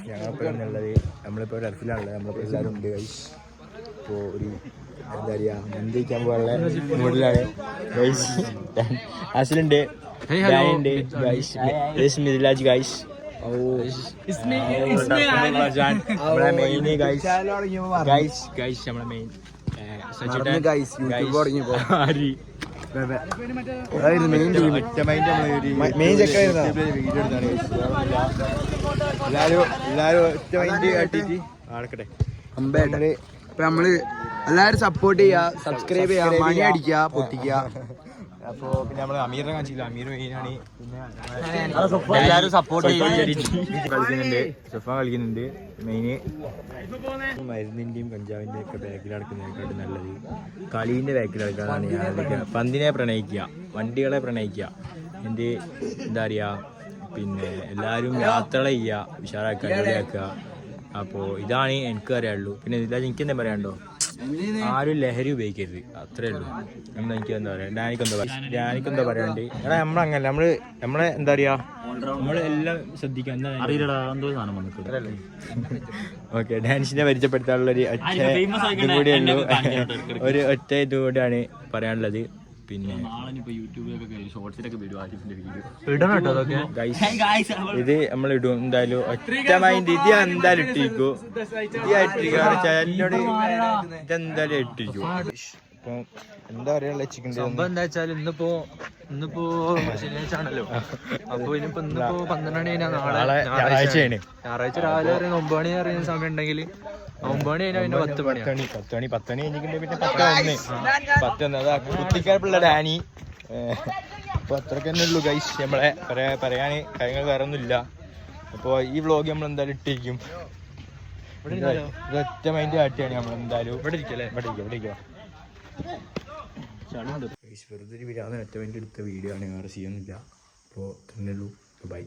ഞങ്ങളിപ്പോൾ എന്നുള്ളത് നമ്മളിപ്പോൾ ടർഫിലാണുള്ളത്. നമ്മളിപ്പോൾ എല്ലാവരും ഉണ്ട് ഗൈസ്. ഇപ്പോൾ ഒരു എന്താ പറയുക മന്തി കഴിക്കാൻ പോകാനുള്ള മൂഡിലാണ് ഗൈസ്. അസിലുണ്ട്, ഡാനിയുണ്ട് ഗൈസ്, മിദ്ലാജ് ഗൈസ്, നമ്മളെ മെയിൻ ഗൈസ് ഗൈസ് നമ്മളെ മെയിൻ മെയിൻ എല്ലാരും ഒറ്റ മൈൻഡ് കാട്ടിട്ട് നടക്കട്ടെ. ഇപ്പൊ നമ്മള് എല്ലാരും സപ്പോർട്ട് ചെയ്യാ, സബ്സ്ക്രൈബ് ചെയ്യാ, മണി അടിക്കുക, പൊട്ടിക്കുക. അപ്പൊ പിന്നെ നമ്മള് അമീറിനെ കാണിച്ചില്ല. അമീർ മെയിനാണ്. പിന്നെ എല്ലാരും സപ്പോർട്ട് കളിക്കുന്നുണ്ട്, സഫാൻ കളിക്കുന്നുണ്ട്. മെയിന് മരുന്നിന്റെയും കഞ്ചാവിന്റെയും ഒക്കെ ബാക്കിൽ നടക്കുന്നതിനെക്കാട്ടും നല്ലത് കളീന്റെ ബാക്കിൽ നടക്കാനാണ് ഞാൻ ആലോചിക്കുക. പന്തിനെ പ്രണയിക്കുക, വണ്ടികളെ പ്രണയിക്കുക, എൻ്റെ എന്താ പറയാ പിന്നെ എല്ലാവരും യാത്രകൾ ചെയ്യുക, ഉഷാറാക്കുക, അടിപൊളിയാക്കുക. അപ്പോൾ ഇതാണ് എനിക്ക് അറിയാനുള്ളൂ. പിന്നെ ഇതിൽ എനിക്കെന്താ പറയാനുണ്ടോ, ആരും ലഹരി ഉപയോഗിക്കരുത്, അത്രേ ഉള്ളൂ. എന്താ എനിക്ക് എന്താ പറയാ, ഡാനിക്കെന്താ പറയാണ്ട്. എടാ നമ്മളങ്ങനെ നമ്മളെ എന്താ പറയാ നമ്മളെല്ലാം ശ്രദ്ധിക്കാം. ഓക്കെ, ഡാൻസിനെ പരിചയപ്പെടുത്താനുള്ളൊരു ഒറ്റ ഇതുകൂടിയാണ് പറയാനുള്ളത്. പിന്നെ ഇത് നമ്മൾ ഇടും എന്തായാലും ഒറ്റ മൈൻഡ്. ഇത് എന്തായാലും ഇട്ടിരിക്കൂ, എന്നോട് ഇതെന്തായാലും ഇട്ടിരിക്കും. ഇപ്പൊ എന്താ പറയാ ചിക്കൻ സംഭവം എന്താ വെച്ചാൽ ഇന്നിപ്പോ ശനിയാഴ്ച ആണല്ലോ. അപ്പൊ ഇനിയിപ്പോ 12 മണി കഴിഞ്ഞാൽ നാളെ ഞായറാഴ്ചയാണ്. ഞായറാഴ്ച രാവിലെ 9 മണി അറിയുന്ന സമയം ഉണ്ടെങ്കിൽ 9 മണി കഴിഞ്ഞാൽ പിന്നെ 10 മണി കഴിഞ്ഞിട്ടുണ്ടെങ്കിൽ പിന്നെ 10 അതാ കുത്തിക്കാർപ്പുള്ള ഡാനി. അപ്പൊ അത്രയ്ക്ക് തന്നെ ഉള്ളൂ ഗൈസ്. നമ്മളെ പറയാൻ കാര്യങ്ങൾ വേറെ ഒന്നുമില്ല. അപ്പോൾ ഈ വ്ളോഗ് നമ്മൾ എന്തായാലും ഇട്ടിരിക്കും. ഒറ്റ മൈൻഡ് കാട്ടിയാണ് നമ്മൾ എന്തായാലും ഇവിടെ ഇരിക്കല്ലേ. വെറുതെ ഒരു വിരാമം ഒറ്റ മൈൻഡ് എടുത്ത വീഡിയോ ആണ്, വേറെ ചെയ്യുന്നില്ല. അപ്പോൾ തന്നെ ഉള്ളൂ. ബൈ.